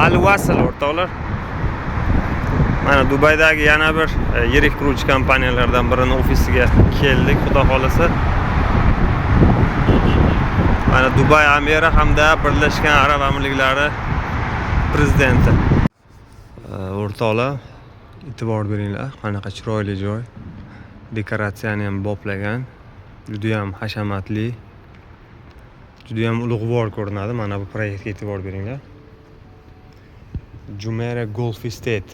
Al-Wasl o'rtoqlar. Mana Dubaydagi yana bir yirik quruvchi kompaniyalardan birining ofisiga keldik, xudo xolasa. Mana Dubay amiri hamda Birlashgan Arab Amirliklari prezidenti. O'rtoqlar, e'tibor beringlar, qanaqa chiroyli joy. Dekoratsiyani ham boplagan. Juda ham hashamatli. Juda ham ulug'vor ko'rinadi. Mana bu proyektga e'tibor beringlar. Jumeirah Golf Estate.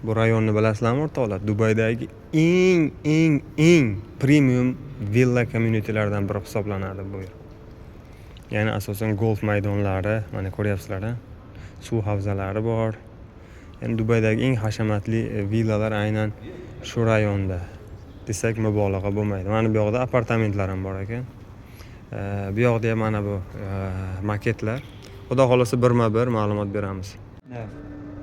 Bu rayonni bilasizlarmi o'rtoqlar? Dubaydagi eng premium villa communitylardan biri hisoblanadi bu yer. Ya'ni asosan golf maydonlari, mana ko'ryapsizlar, suv havzalari bor. Ya'ni Dubaydagi eng hashamatli villalar aynan shu rayonda desak mubolag'a bo'lmaydi. Mana bu yoqda apartamentlar ham bor ekan. Bu yoqda ham mana bu maketlar. Xudo xolasa birma-bir ma'lumot beramiz.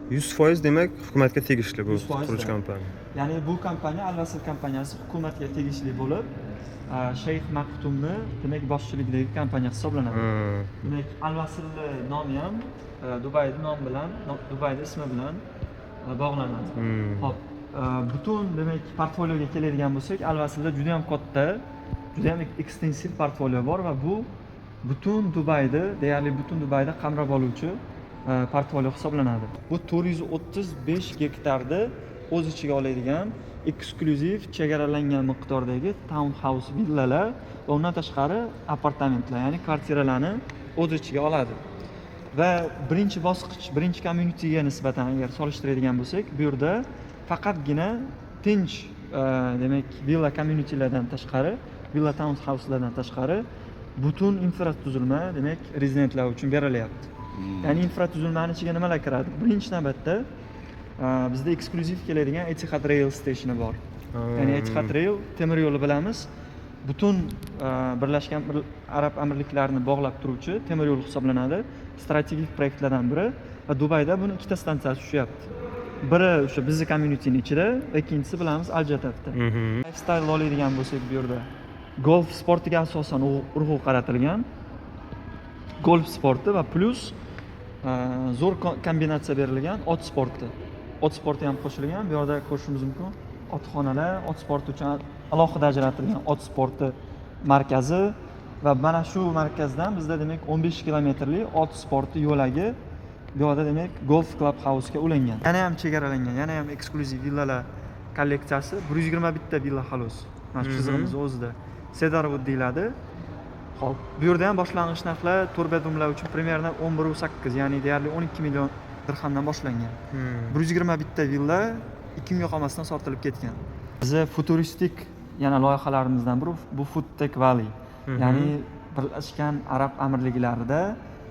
100% demak hukumatga tegishli bu qurilish kompaniya. Ya'ni bu kompaniya Al-Wasl kompaniyasi hukumatga tegishli bo'lib, Shayx Maktumni demak boshchiligidagi kompaniya hisoblanadi. Demak Al-Wasl nomi ham Dubayning nomi bilan, Dubayning ismi bilan bog'lanadi. Xo'p, butun demak portfolioga keladigan bo'lsak, Al-Waslda juda ham katta, juda ham ekstensiv portfolio bor va bu butun Dubayda, deyarli butun Dubayda qamrab oluvchi portfolio hisoblanadi. Bu 435 gektarda o'z ichiga oladigan eksklyuziv chegaralangan miqdordagi townhouse villalar va undan tashqari apartamentlar, ya'ni kvartiralarni o'z ichiga oladi. Va birinchi bosqich, birinchi communityga nisbatan agar solishtiradigan bo'lsak, bu yerda faqatgina tinch demak villa communitylardan tashqari, villa townhouselardan tashqari butun infratuzilma demak rezidentlar uchun berilyapti. Ya'ni infratuzilmaning ichiga nimalar kiradi? Birinchi navbatda bizda eksklyuziv keladigan Etihad Rail stationi bor. Ya'ni Etihad Rail temir yo'li bilamiz. Butun Birlashgan Arab Amirliklarini bog'lab turuvchi temir yo'l hisoblanadi. Strategik proyektlardan biri va Dubayda buni ikkita stansiyasi tushyapti. Biri o'sha bizning communityning ichida, ikkinchisi bilamiz Al-Jatafda. Lifestyle oladigan bo'lsak bu yerda golf sportiga asosan urg'u qaratilgan. Golf sporti va plus zo'r kombinatsiya berilgan ot sporti. Ot sporti ham qo'shilgan. Bu yerda ko'rishimiz mumkin. Otxonalar, ot sporti uchun alohida ajratilgan ot sporti markazi va mana shu markazdan bizda demak 15 kilometrlik ot sporti yo'lagi bu yerda demak golf club house ga ulangan. Yana ham chegaralangan, yana ham eksklyuziv villalar kolleksiyasi 121 ta villa xolos. Mana shu chizig'imiz o'zida. Cedarwood deyiladi. Xo'p, bu yerda ham boshlang'ich narxlar 4 bedroomlar uchun primерно 11.8, ya'ni deyarli 12 million dirhamdan boshlangan. 121 ta villa 2 ming yoqamasdan sotilib ketgan. Bizning futuristik yana loyihalarimizdan biri bu Food Tech Valley. Ya'ni Birlashgan Arab Amirliklarida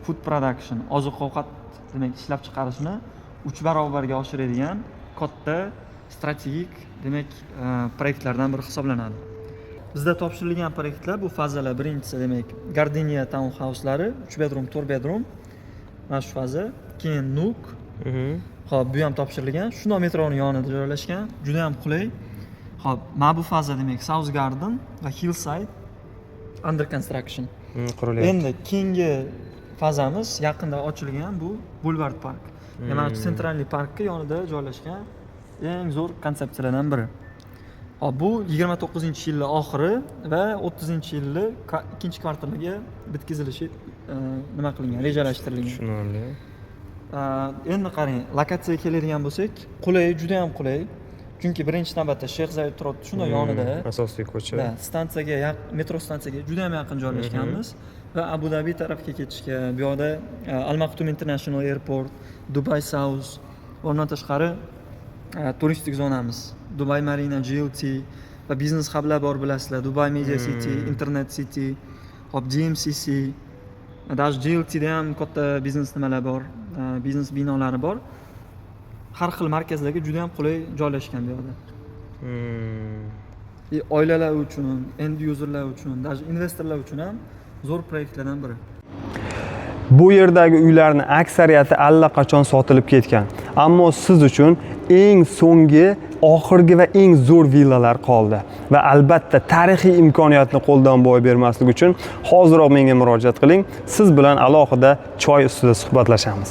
food production, oziq-ovqat demak ishlab chiqarishni 3 barobarga oshiradigan katta strategik demak proyektlardan biri hisoblanadi. Bizda topshirilgan proyektlar bu fazalar. Birinchisi demak Gardenia townhouse'lari 3 bedroom, 4 bedroom. Mana shu faza. Keyin Nook. Xo'p, bu ham topshirilgan. Shunday metroning yonida joylashgan. Juda ham qulay. Xo'p, mana bu faza demak South Garden va Hillside under construction. Qurilyapti. Endi keyingi fazamiz yaqinda ochilgan bu Boulevard Park. Mana shu Central Parkning yonida joylashgan eng zo'r konsepsiyalardan biri. Hop, bu 29-yilning oxiri va 30-yilning ikkinchi kvartaliga bitkazilishi nima qilingan, rejalashtirilgan. Tushunarli. Endi qarang, lokatsiyaga keladigan bo'lsak, qulay, juda ham qulay. Chunki birinchi navbatda Shayx Zayed turibdi, shunda yonida. Asosiy ko'cha. Stansiyaga, metro stansiyaga juda ham yaqin joylashganmiz va Abu Dhabi tarafga ketishga, bu yoqda Al Maktoum International Airport, Dubai South, undan tashqari turistik zonamiz. Dubai Marina, GLT va biznes hublar bor bilasizlar. Dubai Media City, Internet City, hop GMCC, даже GLT da ham katta biznes nimalar bor, biznes binolari bor. Har xil markazlarga juda ham qulay joylashgan bu yerda. Oilalar uchun, end userlar uchun, даже investorlar uchun ham zo'r proyektlardan biri. Bu yerdagi uylarning aksariyati allaqachon sotilib ketgan. Ammo siz uchun eng so'nggi, oxirgi va eng zo'r villalar qoldi. Va albatta tarixiy imkoniyatni qo'ldan boy bermaslik uchun hoziroq menga murojaat qiling. Siz bilan alohida choy ustida suhbatlashamiz.